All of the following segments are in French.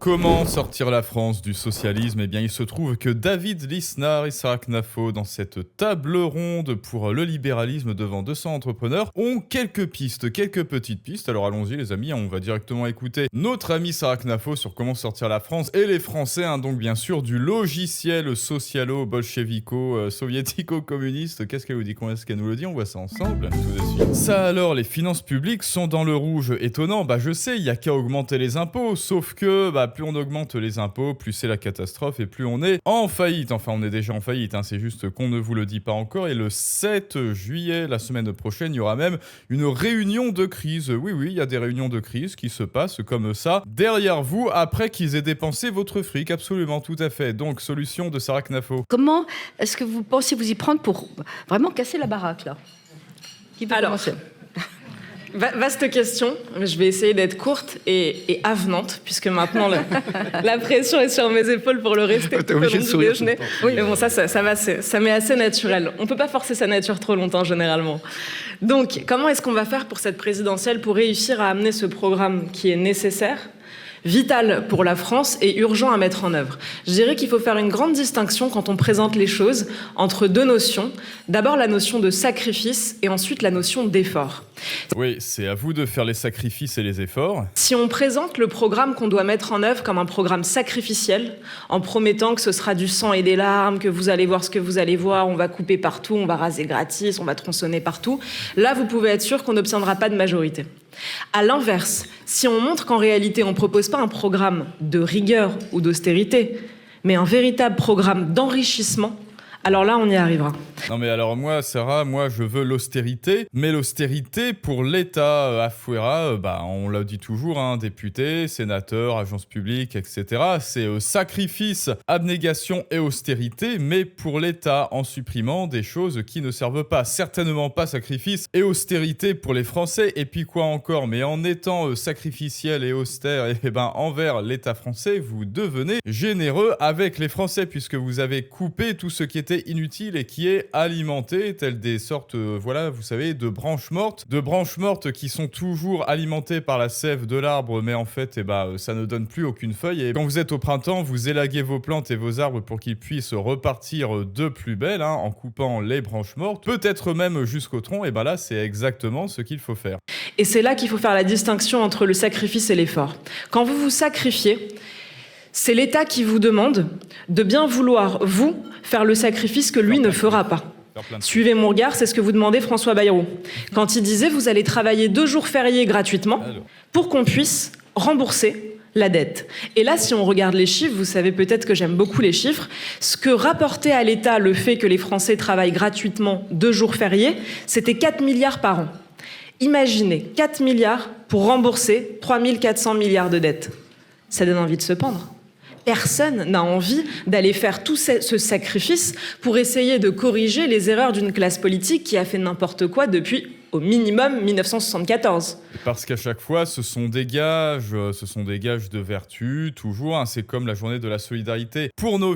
Comment sortir la France du socialisme? Eh bien, il se trouve que David Lisnard et Sarah Knafo, dans cette table ronde pour le libéralisme devant 200 entrepreneurs, ont quelques petites pistes. Alors allons-y les amis, on va directement écouter notre amie Sarah Knafo sur comment sortir la France et les Français, donc bien sûr du logiciel socialo-bolchevico, soviético-communiste. Qu'est-ce qu'elle vous dit? Comment est-ce qu'elle nous le dit? On voit ça ensemble tout de suite. Ça alors, les finances publiques sont dans le rouge. Étonnant, je sais, il n'y a qu'à augmenter les impôts, sauf que plus on augmente les impôts, plus c'est la catastrophe et plus on est en faillite. Enfin, on est déjà en faillite, c'est juste qu'on ne vous le dit pas encore. Et le 7 juillet, la semaine prochaine, il y aura même une réunion de crise. Oui, il y a des réunions de crise qui se passent comme ça, derrière vous, après qu'ils aient dépensé votre fric. Absolument, tout à fait. Donc, solution de Sarah Knafo. Comment est-ce que vous pensez vous y prendre pour vraiment casser la baraque, là? Qui peut commencer? Vaste question, je vais essayer d'être courte et avenante, puisque maintenant la pression est sur mes épaules pour le rester tout au long du déjeuner. Oui, mais bon, ça va, ça m'est assez naturel. On ne peut pas forcer sa nature trop longtemps, généralement. Donc, comment est-ce qu'on va faire pour cette présidentielle pour réussir à amener ce programme qui est nécessaire, vital pour la France et urgent à mettre en œuvre? Je dirais qu'il faut faire une grande distinction quand on présente les choses entre deux notions. D'abord la notion de sacrifice et ensuite la notion d'effort. Oui, c'est à vous de faire les sacrifices et les efforts. Si on présente le programme qu'on doit mettre en œuvre comme un programme sacrificiel, en promettant que ce sera du sang et des larmes, que vous allez voir ce que vous allez voir, on va couper partout, on va raser gratis, on va tronçonner partout, là vous pouvez être sûr qu'on n'obtiendra pas de majorité. À l'inverse, si on montre qu'en réalité on ne propose pas un programme de rigueur ou d'austérité, mais un véritable programme d'enrichissement, alors là, on y arrivera. Non mais alors moi, Sarah, je veux l'austérité, mais l'austérité pour l'État à Fouera, on l'a dit toujours, députés, sénateurs, agences publiques, etc. C'est sacrifice, abnégation et austérité, mais pour l'État en supprimant des choses qui ne servent pas. Certainement pas sacrifice et austérité pour les Français, et puis quoi encore? Mais en étant sacrificiel et austère, envers l'État français, vous devenez généreux avec les Français, puisque vous avez coupé tout ce qui était inutile et qui est alimenté, telles des sortes, vous savez, de branches mortes qui sont toujours alimentées par la sève de l'arbre, mais en fait, ça ne donne plus aucune feuille. Et quand vous êtes au printemps, vous élaguez vos plantes et vos arbres pour qu'ils puissent repartir de plus belle, en coupant les branches mortes, peut-être même jusqu'au tronc. Et là, c'est exactement ce qu'il faut faire. Et c'est là qu'il faut faire la distinction entre le sacrifice et l'effort. Quand vous vous sacrifiez, c'est l'État qui vous demande de bien vouloir, vous, faire le sacrifice que lui ne fera pas. Suivez mon regard, c'est ce que vous demandez François Bayrou. Quand il disait « vous allez travailler 2 jours fériés gratuitement pour qu'on puisse rembourser la dette ». Et là, si on regarde les chiffres, vous savez peut-être que j'aime beaucoup les chiffres, ce que rapportait à l'État le fait que les Français travaillent gratuitement 2 jours fériés, c'était 4 milliards par an. Imaginez, 4 milliards pour rembourser 3 400 milliards de dettes. Ça donne envie de se pendre. Personne n'a envie d'aller faire tout ce sacrifice pour essayer de corriger les erreurs d'une classe politique qui a fait n'importe quoi depuis, au minimum, 1974. Parce qu'à chaque fois, ce sont des gages de vertu, toujours. C'est comme la journée de la solidarité. Pour nos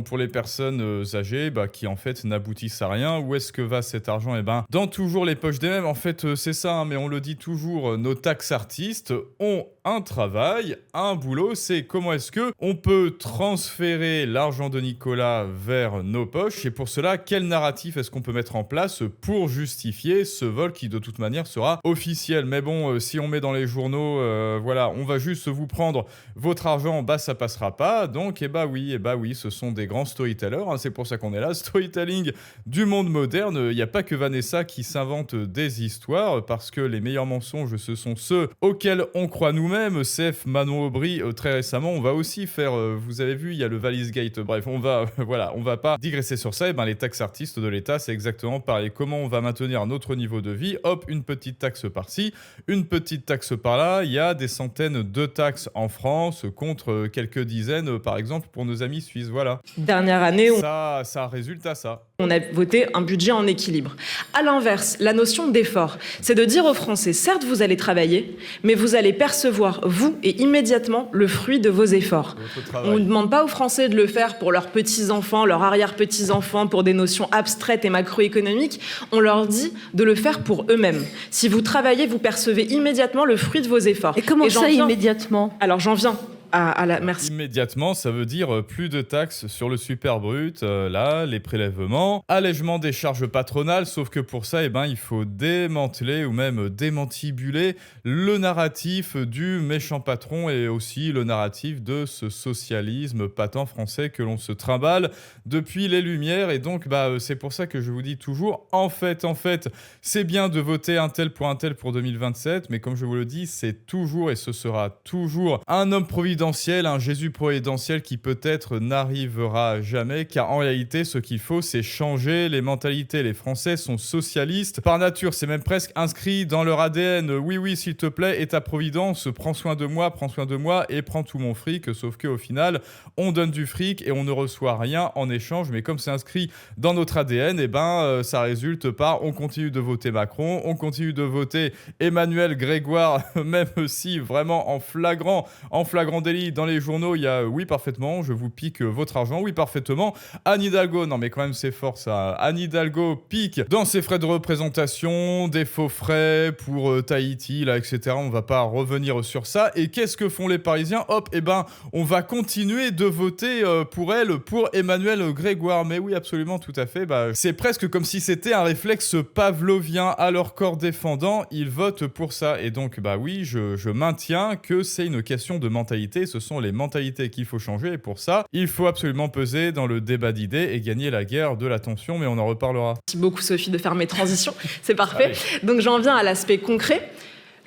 pour les personnes âgées, qui en fait n'aboutissent à rien. Où est-ce que va cet argent? Dans toujours les poches des mêmes. En fait, c'est ça, mais on le dit toujours, nos tax artistes ont un travail, un boulot, c'est comment est-ce que on peut transférer l'argent de Nicolas vers nos poches, et pour cela, quel narratif est-ce qu'on peut mettre en place pour justifier ce vol qui de toute manière sera officiel? Mais bon, si on met dans les journaux, on va juste vous prendre votre argent, ça passera pas, donc oui, ce sont des grands storytellers, c'est pour ça qu'on est là, storytelling du monde moderne. Il n'y a pas que Vanessa qui s'invente des histoires, parce que les meilleurs mensonges, ce sont ceux auxquels on croit nous-mêmes. CF, Manon Aubry, très récemment, on va aussi faire, vous avez vu, il y a le Valise Gate, bref, on va pas digresser sur ça. Les taxes artistes de l'État, c'est exactement pareil. Comment on va maintenir notre niveau de vie? Hop, une petite taxe par-ci, une petite taxe par-là. Il y a des centaines de taxes en France contre quelques dizaines, par exemple, pour nos amis suisses, voilà. Dernière année, ça résulte à ça. On a voté un budget en équilibre. À l'inverse, la notion d'effort, c'est de dire aux Français, certes, vous allez travailler, mais vous allez percevoir, vous, et immédiatement, le fruit de vos efforts. On ne demande pas aux Français de le faire pour leurs petits-enfants, leurs arrière-petits-enfants, pour des notions abstraites et macroéconomiques. On leur dit de le faire pour eux-mêmes. Si vous travaillez, vous percevez immédiatement le fruit de vos efforts. Et comment ça, immédiatement? Alors, j'en viens. Merci. Immédiatement, ça veut dire plus de taxes sur le super brut, là, les prélèvements, allègement des charges patronales, sauf que pour ça, il faut démanteler ou même démantibuler le narratif du méchant patron et aussi le narratif de ce socialisme patent français que l'on se trimballe depuis les Lumières. Et donc, c'est pour ça que je vous dis toujours, en fait, c'est bien de voter un tel pour 2027, mais comme je vous le dis, c'est toujours et ce sera toujours un homme providentiel, un Jésus providentiel qui peut-être n'arrivera jamais, car en réalité, ce qu'il faut, c'est changer les mentalités. Les Français sont socialistes par nature, c'est même presque inscrit dans leur ADN. Oui, s'il te plaît, et ta providence, prends soin de moi et prends tout mon fric, sauf qu'au final, on donne du fric et on ne reçoit rien en échange, mais comme c'est inscrit dans notre ADN, ça résulte par on continue de voter Macron, on continue de voter Emmanuel Grégoire, même si vraiment en flagrant délit dans les journaux, il y a oui parfaitement, je vous pique votre argent, oui parfaitement. Anne Hidalgo, non mais quand même c'est fort ça, Anne Hidalgo pique dans ses frais de représentation, des faux frais pour Tahiti, là, etc. On va pas revenir sur ça. Et qu'est-ce que font les Parisiens ? Hop, on va continuer de voter pour elle, pour Emmanuel Grégoire. Mais oui, absolument, tout à fait. C'est presque comme si c'était un réflexe pavlovien à leur corps défendant. Ils votent pour ça. Et donc, oui, je maintiens que c'est une question de mentalité. Ce sont les mentalités qu'il faut changer. Et pour ça, il faut absolument peser dans le débat d'idées et gagner la guerre de l'attention. Mais on en reparlera. Merci beaucoup, Sophie, de faire mes transitions. C'est parfait. Allez. Donc, j'en viens à l'aspect concret.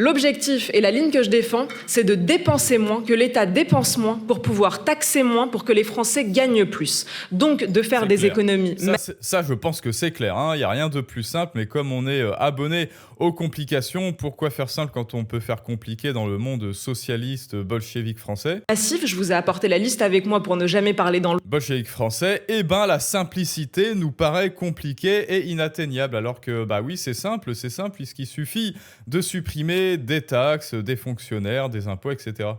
L'objectif et la ligne que je défends, c'est de dépenser moins, que l'État dépense moins pour pouvoir taxer moins, pour que les Français gagnent plus. Donc, de faire des économies. Ça, je pense que c'est clair. Il n'y a rien de plus simple, mais comme on est abonné aux complications, pourquoi faire simple quand on peut faire compliqué dans le monde socialiste bolchevique français ? Massif, je vous ai apporté la liste avec moi pour ne jamais parler dans le bolchevique français. La simplicité nous paraît compliquée et inatteignable, alors que, oui, c'est simple, puisqu'il suffit de supprimer des taxes, des fonctionnaires, des impôts, etc.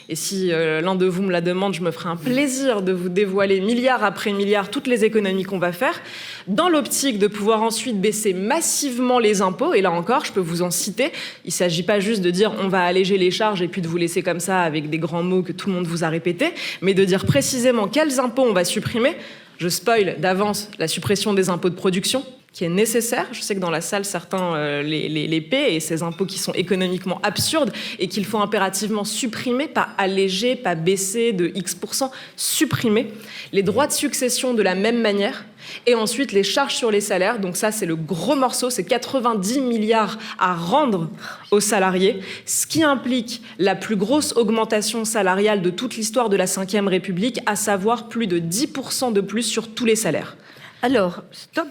Et si l'un de vous me la demande, je me ferai un plaisir de vous dévoiler milliard après milliard toutes les économies qu'on va faire, dans l'optique de pouvoir ensuite baisser massivement les impôts. Et là encore, je peux vous en citer. Il ne s'agit pas juste de dire on va alléger les charges et puis de vous laisser comme ça avec des grands mots que tout le monde vous a répétés, mais de dire précisément quels impôts on va supprimer. Je spoil d'avance la suppression des impôts de production, qui est nécessaire. Je sais que dans la salle, certains les paient, et ces impôts qui sont économiquement absurdes et qu'il faut impérativement supprimer, pas alléger, pas baisser de X%, supprimer. Les droits de succession de la même manière. Et ensuite, les charges sur les salaires. Donc ça, c'est le gros morceau, c'est 90 milliards à rendre aux salariés, ce qui implique la plus grosse augmentation salariale de toute l'histoire de la Ve République, à savoir plus de 10% de plus sur tous les salaires. Alors, stop.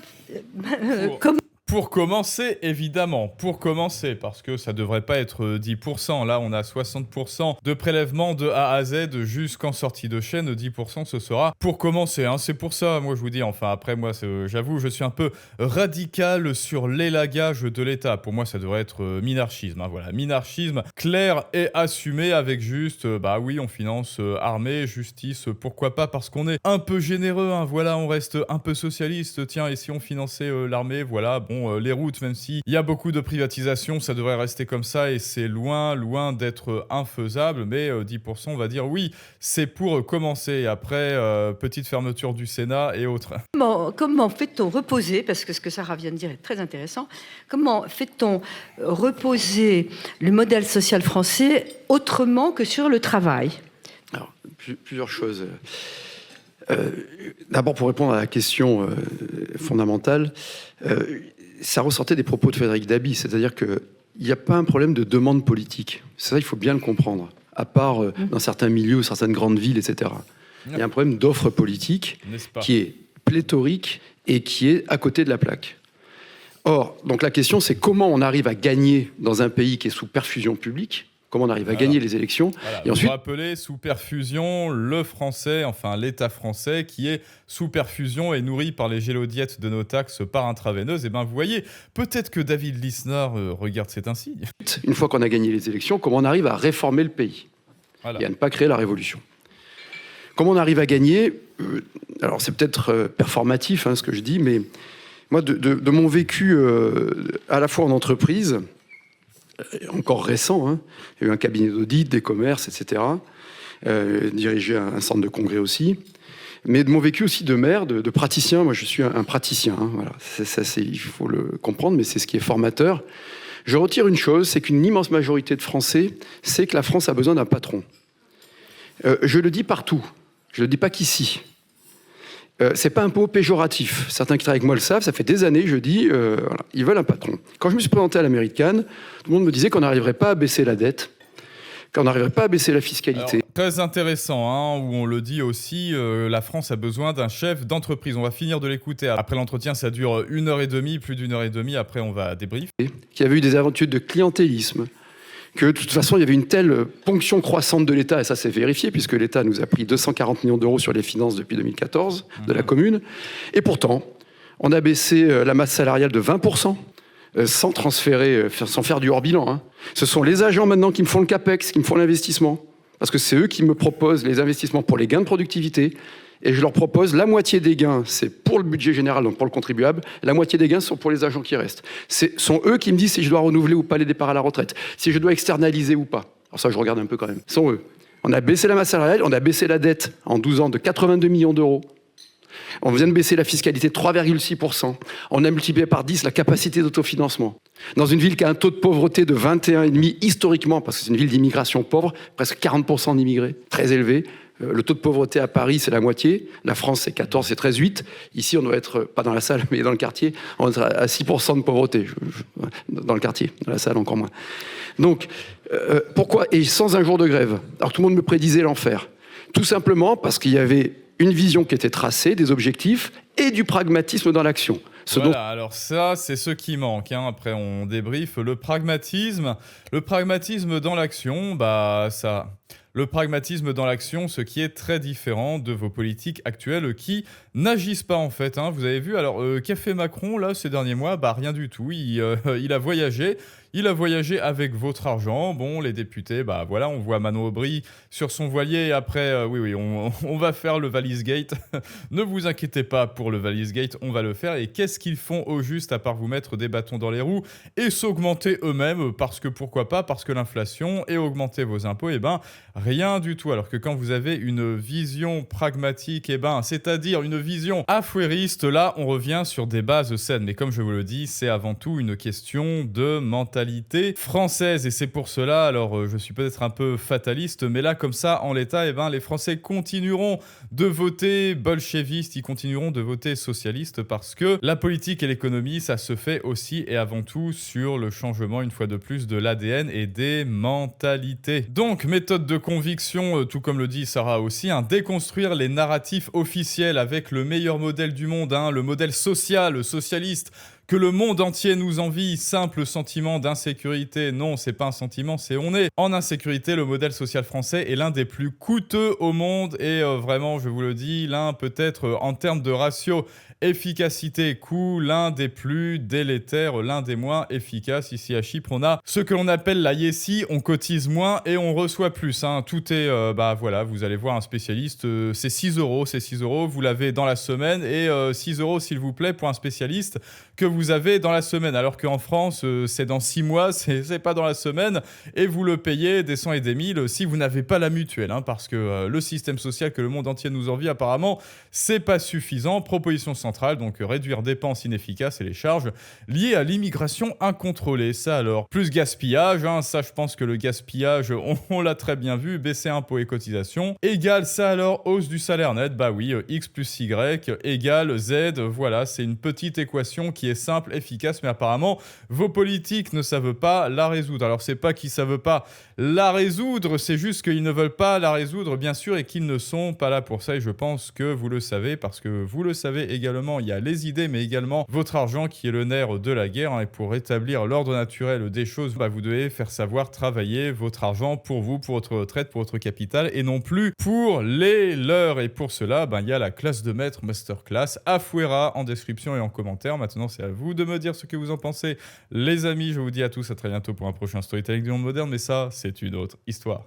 Pour commencer, évidemment, parce que ça devrait pas être 10%. Là, on a 60% de prélèvement de A à Z jusqu'en sortie de chaîne. 10%, ce sera pour commencer. C'est pour ça, moi, je vous dis, après, moi, j'avoue, je suis un peu radical sur l'élagage de l'État. Pour moi, ça devrait être minarchisme. Voilà, minarchisme clair et assumé avec juste, oui, on finance armée, justice, pourquoi pas, parce qu'on est un peu généreux. Voilà, on reste un peu socialiste. Tiens, et si on finançait l'armée, voilà, bon, les routes, même s'il y a beaucoup de privatisation, ça devrait rester comme ça et c'est loin d'être infaisable, mais 10%, on va dire oui, c'est pour commencer. Et après, petite fermeture du Sénat et autres. Comment fait-on reposer, parce que ce que Sarah vient de dire est très intéressant, comment fait-on reposer le modèle social français autrement que sur le travail ? Alors, plusieurs choses. D'abord, pour répondre à la question fondamentale, ça ressortait des propos de Frédéric Dabi, c'est-à-dire qu'il n'y a pas un problème de demande politique. C'est ça, il faut bien le comprendre. À part dans certains milieux, certaines grandes villes, etc. Il y a un problème d'offre politique qui est pléthorique et qui est à côté de la plaque. Or, donc la question, c'est comment on arrive à gagner dans un pays qui est sous perfusion publique. Comment on arrive à gagner les élections. Et ensuite, vous rappelez, sous perfusion, le français, enfin l'État français, qui est sous perfusion et nourri par les gélodiettes de nos taxes par intraveineuse. Vous voyez, peut-être que David Lisnard regarde cet insigne. Une fois qu'on a gagné les élections, comment on arrive à réformer le pays et à ne pas créer la révolution. Comment on arrive à gagner alors c'est peut-être performatif ce que je dis, mais moi, de mon vécu à la fois en entreprise, encore récent, il y a eu un cabinet d'audit, des commerces, etc. dirigé un centre de congrès aussi. Mais de mon vécu aussi de maire, de praticien. Moi, je suis un praticien. Hein, voilà. Il faut le comprendre, mais c'est ce qui est formateur. Je retire une chose, c'est qu'une immense majorité de Français sait que la France a besoin d'un patron. Je le dis partout. Je ne le dis pas qu'ici. C'est pas un mot péjoratif. Certains qui travaillent avec moi le savent. Ça fait des années, je dis, voilà, ils veulent un patron. Quand je me suis présenté à l'américaine, tout le monde me disait qu'on n'arriverait pas à baisser la dette, qu'on n'arriverait pas à baisser la fiscalité. Alors, très intéressant, hein, où on le dit aussi, la France a besoin d'un chef d'entreprise. On va finir de l'écouter. Après l'entretien, ça dure 1h30, plus d'1h30. Après, on va débrief. Qui avait eu des aventures de clientélisme, que de toute façon, il y avait une telle ponction croissante de l'État, et ça c'est vérifié, puisque l'État nous a pris 240 millions d'euros sur les finances depuis 2014, de la commune. Et pourtant, on a baissé la masse salariale de 20%, sans transférer, sans faire du hors-bilan. Hein. Ce sont les agents maintenant qui me font le CAPEX, qui me font l'investissement. Parce que c'est eux qui me proposent les investissements pour les gains de productivité. Et je leur propose la moitié des gains, c'est pour le budget général, donc pour le contribuable. La moitié des gains sont pour les agents qui restent. Ce sont eux qui me disent si je dois renouveler ou pas les départs à la retraite, si je dois externaliser ou pas. Alors ça, je regarde un peu quand même. Ce sont eux. On a baissé la masse salariale, on a baissé la dette en 12 ans de 82 millions d'euros. On vient de baisser la fiscalité de 3,6%. On a multiplié par 10 la capacité d'autofinancement. Dans une ville qui a un taux de pauvreté de 21,5 historiquement, parce que c'est une ville d'immigration pauvre, presque 40% d'immigrés, très élevé. Le taux de pauvreté à Paris, c'est la moitié. La France, c'est 14, c'est 13,8. Ici, on doit être, pas dans la salle, mais dans le quartier, on doit être à 6% de pauvreté. Dans le quartier, dans la salle, encore moins. Donc, pourquoi ? Et sans un jour de grève. Alors, tout le monde me prédisait l'enfer. Tout simplement parce qu'il y avait une vision qui était tracée, des objectifs et du pragmatisme dans l'action. Voilà, alors ça, c'est ce qui manque. Hein. Après, on débriefe le pragmatisme dans l'action, bah ça... Le pragmatisme dans l'action, ce qui est très différent de vos politiques actuelles qui n'agissent pas en fait. Hein. Vous avez vu, alors, qu'a fait Macron là ces derniers mois ? Bah rien du tout, il a voyagé. Il a voyagé avec votre argent. Bon, les députés, bah voilà, on voit Manon Aubry sur son voilier. Et après, oui, on va faire le Valise-Gate. Ne vous inquiétez pas pour le Valise-Gate, on va le faire. Et qu'est-ce qu'ils font au juste à part vous mettre des bâtons dans les roues et s'augmenter eux-mêmes ? Parce que pourquoi pas ? Parce que l'inflation et augmenter vos impôts, eh ben rien du tout. Alors que quand vous avez une vision pragmatique, eh ben, c'est-à-dire une vision affairiste, là, on revient sur des bases saines. Mais comme je vous le dis, c'est avant tout une question de mentalité française. Et c'est pour cela, alors je suis peut-être un peu fataliste, mais là, comme ça, en l'état, eh ben, les Français continueront de voter bolchevistes, ils continueront de voter socialistes parce que la politique et l'économie, ça se fait aussi et avant tout sur le changement, une fois de plus, de l'ADN et des mentalités. Donc, méthode de conviction, tout comme le dit Sarah aussi, hein, déconstruire les narratifs officiels avec le meilleur modèle du monde, hein, le modèle social, socialiste, que le monde entier nous envie, simple sentiment d'insécurité. Non, c'est pas un sentiment, c'est on est en insécurité. Le modèle social français est l'un des plus coûteux au monde et vraiment, je vous le dis, l'un peut-être en termes de ratio efficacité-coût, l'un des plus délétères, l'un des moins efficaces. Ici à Chypre, on a ce que l'on appelle la Yessi, on cotise moins et on reçoit plus. Hein. Tout est, bah voilà, vous allez voir un spécialiste, c'est 6 €, vous l'avez dans la semaine et 6 € s'il vous plaît pour un spécialiste que vous avez dans la semaine, alors qu'en France, c'est dans 6 mois, c'est pas dans la semaine, et vous le payez des cents et des mille si vous n'avez pas la mutuelle, hein, parce que le système social que le monde entier nous envie, apparemment, c'est pas suffisant. Proposition centrale, donc réduire dépenses inefficaces et les charges liées à l'immigration incontrôlée. Ça alors, plus gaspillage, hein, ça je pense que le gaspillage, on l'a très bien vu, baisser impôts et cotisations, égale ça alors, hausse du salaire net, bah oui, X plus Y égale Z, voilà, c'est une petite équation qui est simple, efficace, mais apparemment, vos politiques ne savent pas la résoudre. Alors, c'est pas qu'ils savent pas la résoudre, c'est juste qu'ils ne veulent pas la résoudre, bien sûr, et qu'ils ne sont pas là pour ça. Et je pense que vous le savez, parce que vous le savez également, il y a les idées, mais également votre argent qui est le nerf de la guerre. Hein, et pour rétablir l'ordre naturel des choses, bah, vous devez faire savoir travailler votre argent pour vous, pour votre retraite, pour votre capital, et non plus pour les leurs. Et pour cela, bah, il y a la classe de maître masterclass à Fouera en description et en commentaire. Maintenant, c'est à vous de me dire ce que vous en pensez. Les amis, je vous dis à tous à très bientôt pour un prochain Storytelling du monde moderne, mais ça, c'est une autre histoire.